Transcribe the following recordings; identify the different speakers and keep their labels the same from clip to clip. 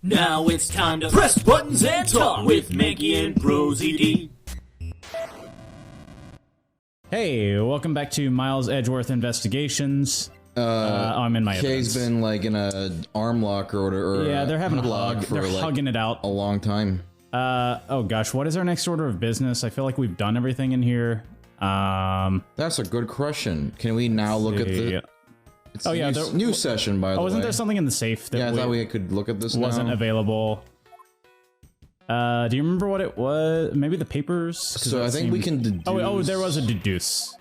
Speaker 1: Now it's time to press buttons and talk with Manky and ProZD.
Speaker 2: Hey, welcome back to Miles Edgeworth Investigations. I'm in my
Speaker 3: Kay's been like in a arm lock or
Speaker 2: yeah, they're having a hug.
Speaker 3: for
Speaker 2: They're
Speaker 3: like
Speaker 2: hugging it out
Speaker 3: a long time.
Speaker 2: Oh gosh, what is our next order of business? I feel like we've done everything in here.
Speaker 3: That's a good question. Can we now look at the? It's
Speaker 2: oh yeah,
Speaker 3: new session by the way.
Speaker 2: Wasn't there something in the safe that
Speaker 3: I thought we could look at this
Speaker 2: wasn't
Speaker 3: now.
Speaker 2: available? Do you remember what it was? Maybe the papers?
Speaker 3: So I think we can deduce.
Speaker 2: Oh, there was a deduce.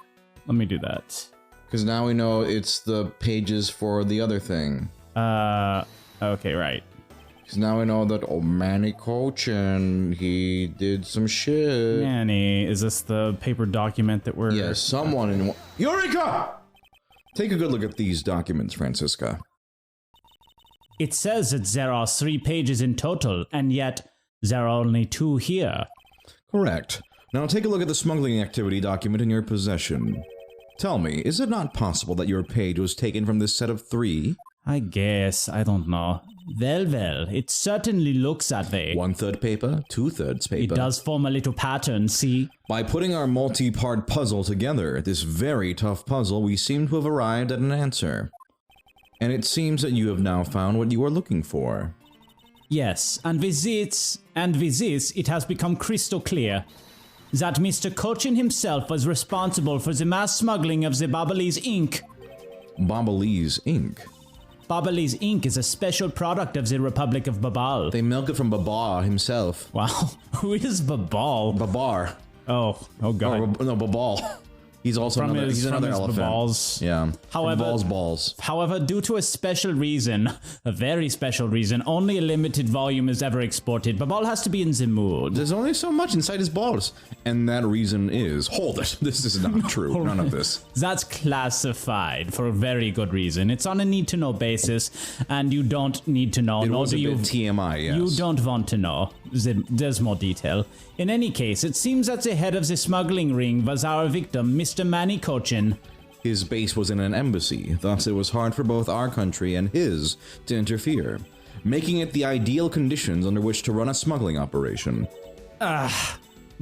Speaker 2: Let me do that.
Speaker 3: Because now we know it's the pages for the other thing.
Speaker 2: Okay, right.
Speaker 3: Because now we know that Manny Cochin, he did some shit.
Speaker 2: Manny, is this the paper document that we're...
Speaker 3: Yes, someone in... Eureka! Take a good look at these documents, Francisca.
Speaker 2: It says that there are 3 pages in total, and yet there are only 2 here.
Speaker 3: Correct. Now take a look at the smuggling activity document in your possession. Tell me, is it not possible that your page was taken from this set of 3?
Speaker 2: I guess, I don't know. Well, it certainly looks that way.
Speaker 3: 1/3 paper, 2/3 paper.
Speaker 2: It does form a little pattern, see?
Speaker 3: By putting our multi-part puzzle together, this very tough puzzle, we seem to have arrived at an answer. And it seems that you have now found what you are looking for.
Speaker 2: Yes, and with this, it has become crystal clear that Mr. Cochin himself was responsible for the mass smuggling of the Bahball's ink.
Speaker 3: Bahball's ink?
Speaker 2: Bahball's ink is a special product of the Republic of Bahball.
Speaker 3: They milk it from Bahball himself.
Speaker 2: Wow, who is Bahball?
Speaker 3: Babar.
Speaker 2: Oh god.
Speaker 3: Oh, no, Bahball. He's also
Speaker 2: From
Speaker 3: another,
Speaker 2: his,
Speaker 3: he's
Speaker 2: from
Speaker 3: another
Speaker 2: his
Speaker 3: elephant.
Speaker 2: Baballs.
Speaker 3: Yeah.
Speaker 2: However,
Speaker 3: Balls.
Speaker 2: However, due to a special reason, a very special reason, only a limited volume is ever exported. Bahball has to be in the mood.
Speaker 3: There's only so much inside his balls. And that reason is... Hold it. This is not true. None of this.
Speaker 2: That's classified for a very good reason. It's on a need-to-know basis, and you don't need to know.
Speaker 3: It was a bit TMI, yes.
Speaker 2: You don't want to know. There's more detail. In any case, it seems that the head of the smuggling ring was our victim, Mr. Manny Cochin.
Speaker 3: His base was in an embassy, thus it was hard for both our country and his to interfere, making it the ideal conditions under which to run a smuggling operation.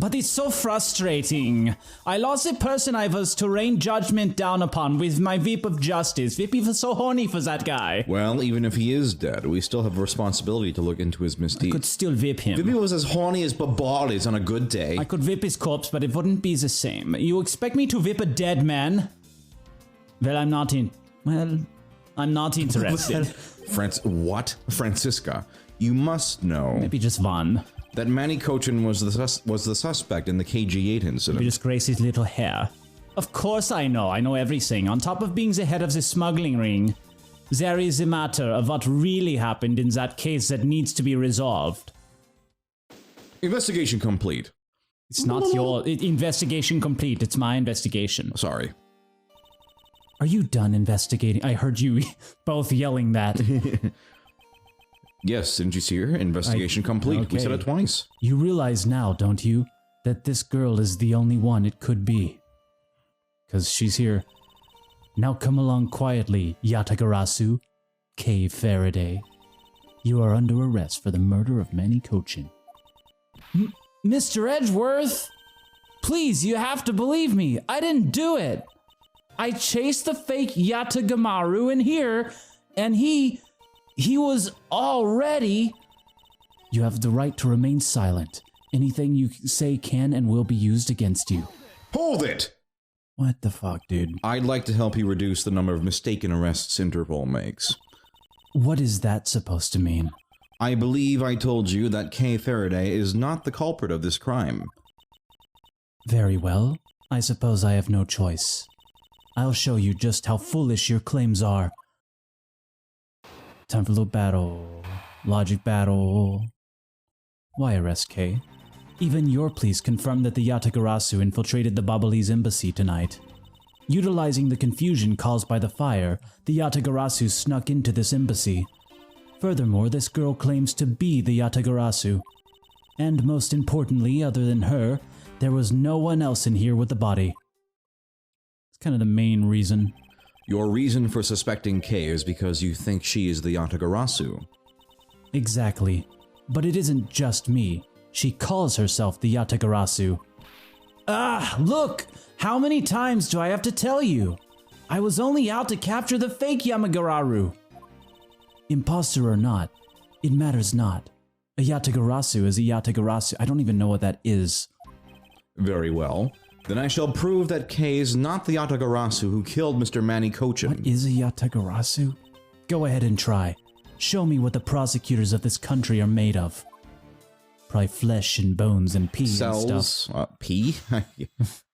Speaker 2: But it's so frustrating. I lost the person I was to rain judgment down upon with my whip of justice. Whippy was so horny for that guy.
Speaker 3: Well, even if he is dead, we still have a responsibility to look into his misdeeds.
Speaker 2: I could still whip him.
Speaker 3: Maybe he was as horny as Bahball is on a good day.
Speaker 2: I could whip his corpse, but it wouldn't be the same. You expect me to whip a dead man? Well, I'm not interested.
Speaker 3: What? Francisca, you must know
Speaker 2: Maybe just one.
Speaker 3: that Manny Cochin was the suspect in the KG-8 incident.
Speaker 2: Maybe just Gracie's little hair. Of course I know everything. On top of being the head of the smuggling ring, there is a matter of what really happened in that case that needs to be resolved.
Speaker 3: Investigation complete.
Speaker 2: It's not your investigation complete, it's my investigation.
Speaker 3: Sorry.
Speaker 2: Are you done investigating? I heard you both yelling that.
Speaker 3: Yes, didn't you see her? Investigation complete.
Speaker 2: Okay.
Speaker 3: We said it twice.
Speaker 2: You realize now, don't you, that this girl is the only one it could be? 'Cause she's here. Now come along quietly, Yatagarasu, K. Faraday. You are under arrest for the murder of Manny Cochin. Mr. Edgeworth! Please, you have to believe me. I didn't do it. I chased the fake Yatagamaru in here, and he was already... You have the right to remain silent. Anything you say can and will be used against you.
Speaker 3: Hold it!
Speaker 2: What the fuck, dude?
Speaker 3: I'd like to help you reduce the number of mistaken arrests Interpol makes.
Speaker 2: What is that supposed to mean?
Speaker 3: I believe I told you that K. Faraday is not the culprit of this crime.
Speaker 2: Very well. I suppose I have no choice. I'll show you just how foolish your claims are. Time for a little battle. Logic battle. Why arrest K? Even your police confirmed that the Yatagarasu infiltrated the Bahball's embassy tonight. Utilizing the confusion caused by the fire, the Yatagarasu snuck into this embassy. Furthermore, this girl claims to be the Yatagarasu. And most importantly, other than her, there was no one else in here with the body. It's kind of the main reason.
Speaker 3: Your reason for suspecting Kay is because you think she is the Yatagarasu.
Speaker 2: Exactly. But it isn't just me. She calls herself the Yatagarasu. Ah, look! How many times do I have to tell you? I was only out to capture the fake Yamagararu. Imposter or not, it matters not. A Yatagarasu is a Yatagarasu. I don't even know what that is.
Speaker 3: Very well. Then I shall prove that Kay is not the Yatagarasu who killed Mr. Manny Cochin.
Speaker 2: What is a Yatagarasu? Go ahead and try. Show me what the prosecutors of this country are made of. Probably flesh and bones and pee and
Speaker 3: Cells?
Speaker 2: stuff.
Speaker 3: Pee? I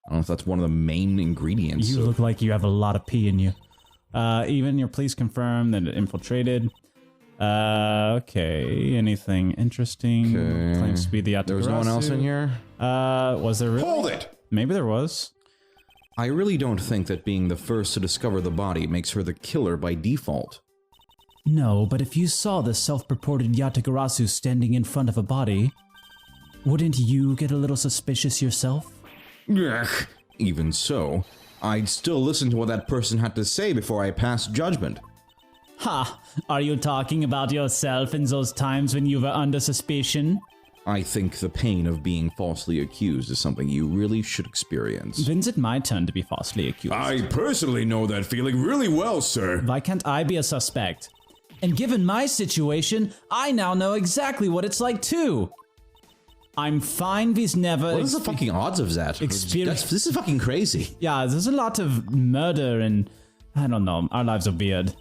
Speaker 3: don't know if that's one of the main ingredients.
Speaker 2: You look like you have a lot of pee in you. Even your police confirm that it infiltrated. Okay. Anything interesting?
Speaker 3: Okay.
Speaker 2: Claims to be the Yatagarasu.
Speaker 3: There was no one else in here?
Speaker 2: Was there really?
Speaker 3: Hold it!
Speaker 2: Maybe there was.
Speaker 3: I really don't think that being the first to discover the body makes her the killer by default.
Speaker 2: No, but if you saw the self-purported Yatagarasu standing in front of a body, wouldn't you get a little suspicious yourself?
Speaker 3: Ugh. Even so, I'd still listen to what that person had to say before I passed judgment.
Speaker 2: Ha! Are you talking about yourself in those times when you were under suspicion?
Speaker 3: I think the pain of being falsely accused is something you really should experience.
Speaker 2: When's it my turn to be falsely accused?
Speaker 1: I personally know that feeling really well, sir.
Speaker 2: Why can't I be a suspect? And given my situation, I now know exactly what it's like too. I'm fine with never...
Speaker 3: What is the fucking odds of that?
Speaker 2: Experience-
Speaker 3: This is fucking crazy.
Speaker 2: Yeah, there's a lot of murder and... I don't know, our lives are weird.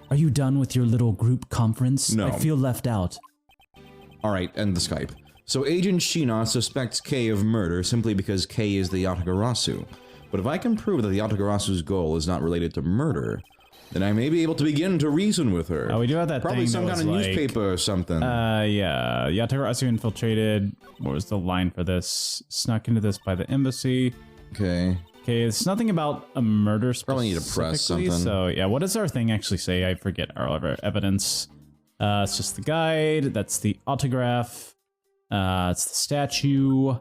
Speaker 2: Are you done with your little group conference?
Speaker 3: No.
Speaker 2: I feel left out.
Speaker 3: Alright, end the Skype. So Agent Shina suspects Kay of murder simply because Kay is the Yatagarasu. But if I can prove that the Yatagarasu's goal is not related to murder, then I may be able to begin to reason with her.
Speaker 2: Oh, we do have that
Speaker 3: Probably
Speaker 2: thing
Speaker 3: some
Speaker 2: that
Speaker 3: kind of
Speaker 2: was like-
Speaker 3: newspaper or something.
Speaker 2: Yeah. Yatagarasu infiltrated. What was the line for this? Snuck into this by the embassy.
Speaker 3: Okay.
Speaker 2: Okay, it's nothing about a murder
Speaker 3: Probably need to press
Speaker 2: specifically,
Speaker 3: something.
Speaker 2: So, yeah, what does our thing actually say? I forget our other evidence. It's just the guide. That's the autograph. It's the statue.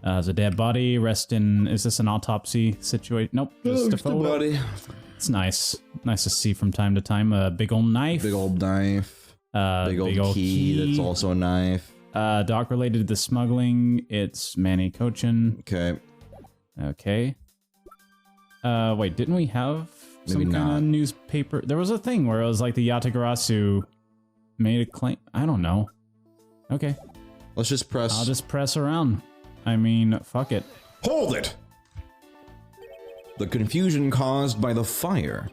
Speaker 2: There's a dead body. Rest in... Is this an autopsy situation? Nope. Just a photo.
Speaker 3: body.
Speaker 2: It's nice. Nice to see from time to time. A big old knife.
Speaker 3: Big old knife. Big old key that's also a knife.
Speaker 2: Doc related to the smuggling. It's Manny Cochin.
Speaker 3: Okay.
Speaker 2: Okay. Wait, didn't we have some
Speaker 3: Maybe
Speaker 2: kind
Speaker 3: not.
Speaker 2: of newspaper? There was a thing where it was like the Yatagarasu made a claim. I don't know. Okay.
Speaker 3: Let's just press...
Speaker 2: I'll just press around. I mean, fuck it.
Speaker 3: Hold it! The confusion caused by the fire.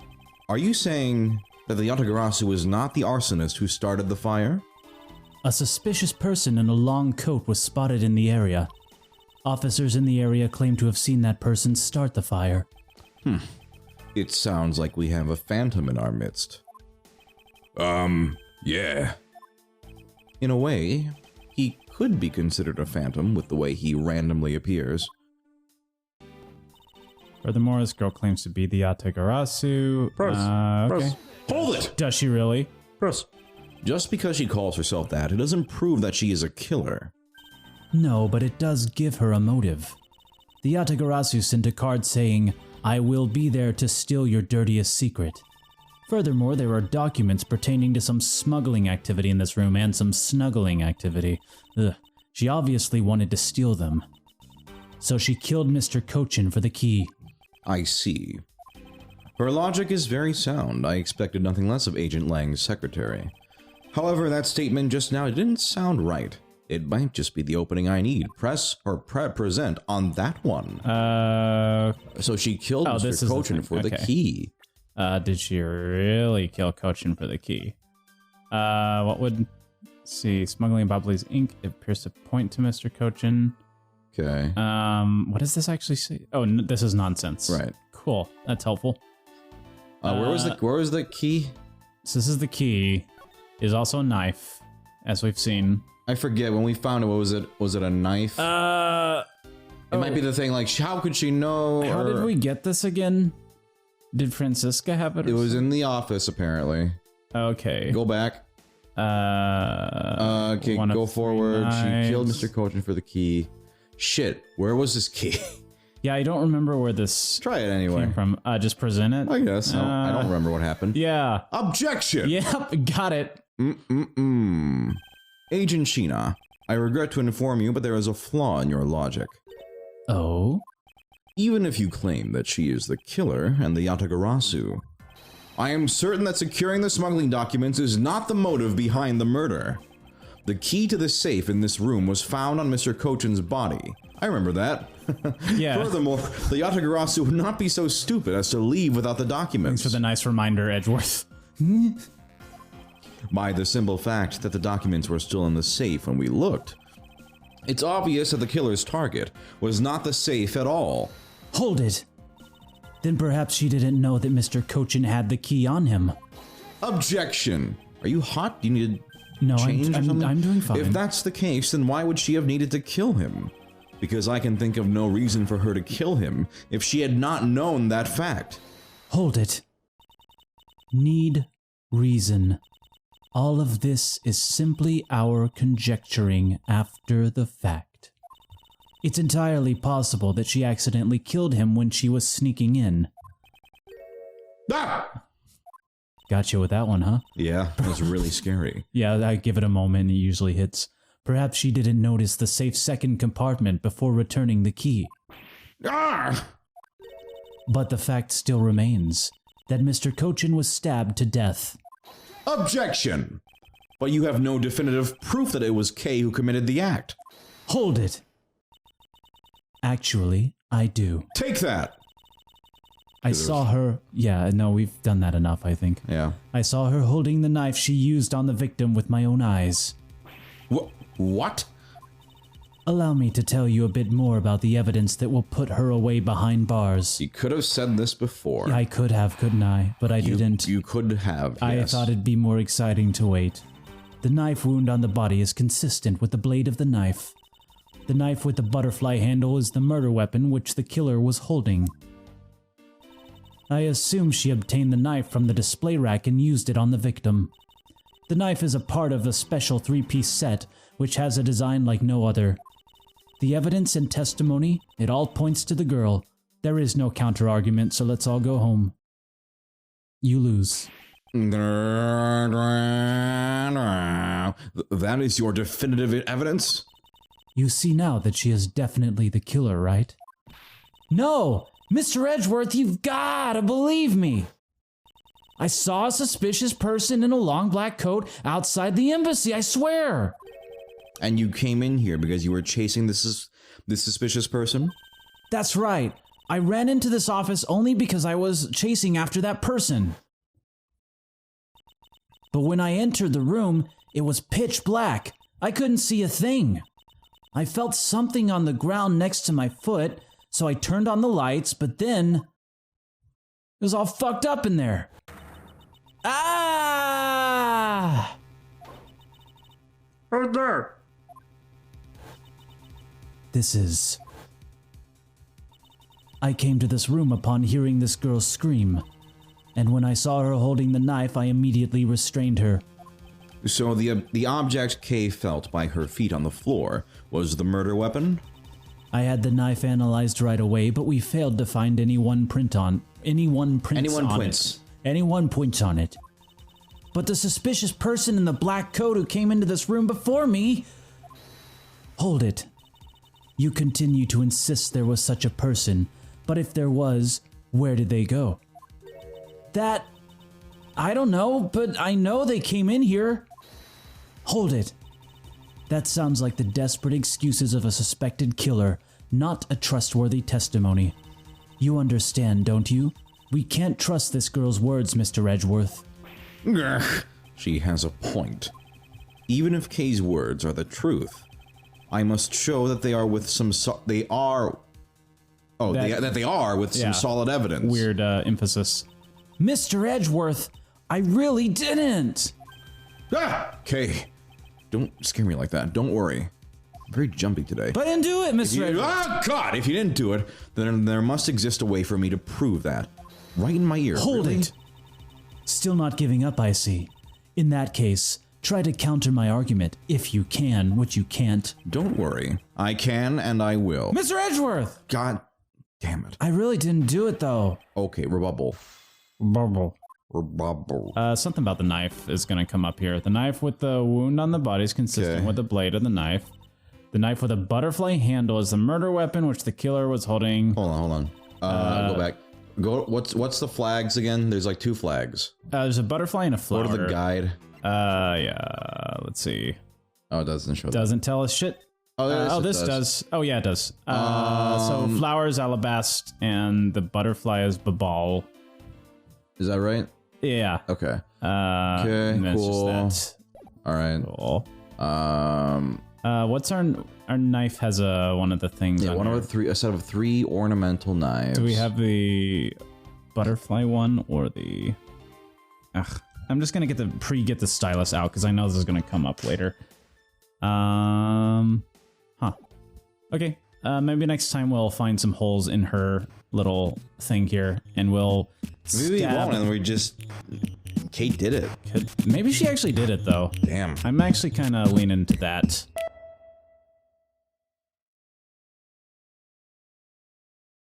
Speaker 3: Are you saying that the Yatagarasu is not the arsonist who started the fire?
Speaker 2: A suspicious person in a long coat was spotted in the area. Officers in the area claim to have seen that person start the fire.
Speaker 3: It sounds like we have a phantom in our midst.
Speaker 1: Yeah.
Speaker 3: In a way, he could be considered a phantom with the way he randomly appears.
Speaker 2: Furthermore, this girl claims to be the Yatagarasu. Okay.
Speaker 3: Hold it!
Speaker 2: Does she really?
Speaker 3: Just because she calls herself that, it doesn't prove that she is a killer.
Speaker 2: No, but it does give her a motive. The Yatagarasu sent a card saying, "I will be there to steal your dirtiest secret." Furthermore, there are documents pertaining to some smuggling activity in this room and some snuggling activity. Ugh. She obviously wanted to steal them. So she killed Mr. Cochin for the key.
Speaker 3: I see. Her logic is very sound. I expected nothing less of Agent Lang's secretary. However, that statement just now didn't sound right. It might just be the opening I need. Press or present on that one. So she killed
Speaker 2: this
Speaker 3: Mr.
Speaker 2: is the
Speaker 3: Cochin
Speaker 2: thing.
Speaker 3: for the
Speaker 2: Okay.
Speaker 3: key.
Speaker 2: Did she really kill Cochin for the key? What would... Let's see, smuggling Bahball's ink. It appears to point to Mr. Cochin.
Speaker 3: Okay.
Speaker 2: What does this actually say? Oh, this is nonsense.
Speaker 3: Right.
Speaker 2: Cool. That's helpful.
Speaker 3: Where was the key?
Speaker 2: So this is the key. Is also a knife, as we've seen.
Speaker 3: I forget when we found it. What was it? Was it a knife? It might be the thing. Like, how could she know?
Speaker 2: How
Speaker 3: or-
Speaker 2: did we get this again? Did Francisca have it? Or
Speaker 3: It was in the office, apparently.
Speaker 2: okay.
Speaker 3: Go back. Okay,
Speaker 2: one of
Speaker 3: go
Speaker 2: three
Speaker 3: forward. She killed
Speaker 2: knives.
Speaker 3: Mr. Cochin for the key. Shit, where was this key?
Speaker 2: Yeah, I don't remember where this
Speaker 3: Try it anyway.
Speaker 2: came from. Just present it.
Speaker 3: I guess. I don't remember what happened.
Speaker 2: Yeah.
Speaker 3: Objection!
Speaker 2: Yep. Got it.
Speaker 3: Agent Sheena, I regret to inform you, but there is a flaw in your logic.
Speaker 2: Oh?
Speaker 3: Even if you claim that she is the killer and the Yatagarasu, I am certain that securing the smuggling documents is not the motive behind the murder. The key to the safe in this room was found on Mr. Kochin's body. I remember that.
Speaker 2: Yeah.
Speaker 3: Furthermore, the Yatagarasu would not be so stupid as to leave without the documents.
Speaker 2: Thanks for the nice reminder, Edgeworth.
Speaker 3: By the simple fact that the documents were still in the safe when we looked. It's obvious that the killer's target was not the safe at all.
Speaker 2: Hold it. Then perhaps she didn't know that Mr. Kochin had the key on him.
Speaker 3: Objection! Are you hot? Do you need
Speaker 2: No,
Speaker 3: change or something?
Speaker 2: I'm doing fine.
Speaker 3: If that's the case, then why would she have needed to kill him? Because I can think of no reason for her to kill him if she had not known that fact.
Speaker 2: Hold it. Need reason. All of this is simply our conjecturing after the fact. It's entirely possible that she accidentally killed him when she was sneaking in.
Speaker 3: Ah!
Speaker 2: Gotcha with that one, huh?
Speaker 3: Yeah, that was really scary.
Speaker 2: Yeah, I give it a moment, it usually hits. Perhaps she didn't notice the safe's second compartment before returning the key.
Speaker 3: Ah!
Speaker 2: But the fact still remains that Mr. Kochin was stabbed to death.
Speaker 3: Objection! But you have no definitive proof that it was Kay who committed the act.
Speaker 2: Hold it! Actually, I do.
Speaker 3: Take that!
Speaker 2: I saw her... Yeah, no, we've done that enough, I think.
Speaker 3: Yeah.
Speaker 2: I saw her holding the knife she used on the victim with my own eyes.
Speaker 3: What?
Speaker 2: Allow me to tell you a bit more about the evidence that will put her away behind bars.
Speaker 3: You could have said this before.
Speaker 2: I could have, couldn't I? But I didn't.
Speaker 3: You could have,
Speaker 2: I
Speaker 3: yes.
Speaker 2: thought it'd be more exciting to wait. The knife wound on the body is consistent with the blade of the knife. The knife with the butterfly handle is the murder weapon which the killer was holding. I assume she obtained the knife from the display rack and used it on the victim. The knife is a part of a special 3-piece set, which has a design like no other. The evidence and testimony, it all points to the girl. There is no counter-argument, so let's all go home. You lose.
Speaker 3: That is your definitive evidence?
Speaker 2: You see now that she is definitely the killer, right? No! Mr. Edgeworth, you've gotta believe me! I saw a suspicious person in a long black coat outside the embassy, I swear!
Speaker 3: And you came in here because you were chasing this suspicious person?
Speaker 2: That's right. I ran into this office only because I was chasing after that person. But when I entered the room, it was pitch black. I couldn't see a thing. I felt something on the ground next to my foot, so I turned on the lights, but then it was all fucked up in there. Ah!
Speaker 3: Right there.
Speaker 2: This is... I came to this room upon hearing this girl scream, and when I saw her holding the knife, I immediately restrained her.
Speaker 3: So the object Kay felt by her feet on the floor was the murder weapon?
Speaker 2: I had the knife analyzed right away, but we failed to find any one points on it. But the suspicious person in the black coat who came into this room before me... Hold it. You continue to insist there was such a person, but if there was, where did they go? That... I don't know, but I know they came in here. Hold it. That sounds like the desperate excuses of a suspected killer, not a trustworthy testimony. You understand, don't you? We can't trust this girl's words, Mr. Edgeworth.
Speaker 3: Ugh, she has a point. Even if Kay's words are the truth, I must show that they are with some solid evidence.
Speaker 2: Weird emphasis. Mr. Edgeworth, I really didn't!
Speaker 3: Ah! Kay, don't scare me like that. Don't worry. I'm very jumpy today.
Speaker 2: But I didn't do it, Mr. Edgeworth.
Speaker 3: Oh, God! If you didn't do it, then there must exist a way for me to prove that. Right in my ear.
Speaker 2: Hold
Speaker 3: really?
Speaker 2: it. Still not giving up, I see. In that case, try to counter my argument, if you can, which you can't.
Speaker 3: Don't worry. I can and I will.
Speaker 2: Mr. Edgeworth!
Speaker 3: God damn it.
Speaker 2: I really didn't do it, though.
Speaker 3: Okay, rebuttal.
Speaker 2: Bubble. Something about the knife is going to come up here. The knife with the wound on the body is consistent with the blade of the knife. The knife with a butterfly handle is the murder weapon which the killer was holding.
Speaker 3: Hold on. Go back. What's the flags again? There's like 2 flags.
Speaker 2: There's a butterfly and a flower.
Speaker 3: Go to the guide.
Speaker 2: Yeah. Let's see.
Speaker 3: Oh, it doesn't show.
Speaker 2: Doesn't tell us shit.
Speaker 3: Oh,
Speaker 2: this does. Oh, yeah, it does. So flower is alabast, and the butterfly is Bahball.
Speaker 3: Is that right?
Speaker 2: Yeah.
Speaker 3: Okay.
Speaker 2: Okay.
Speaker 3: Cool. All right.
Speaker 2: Cool. What's our knife has one of the things.
Speaker 3: Yeah,
Speaker 2: on
Speaker 3: one
Speaker 2: here.
Speaker 3: of the 3. A set of 3 ornamental knives.
Speaker 2: Do we have the butterfly one or the? Ugh, I'm just gonna get the stylus out because I know this is gonna come up later. Okay. Maybe next time we'll find some holes in her little thing here, and we'll.
Speaker 3: Maybe we won't, and we just. Kate did it.
Speaker 2: Maybe she actually did it though.
Speaker 3: Damn.
Speaker 2: I'm actually kind of leaning to that.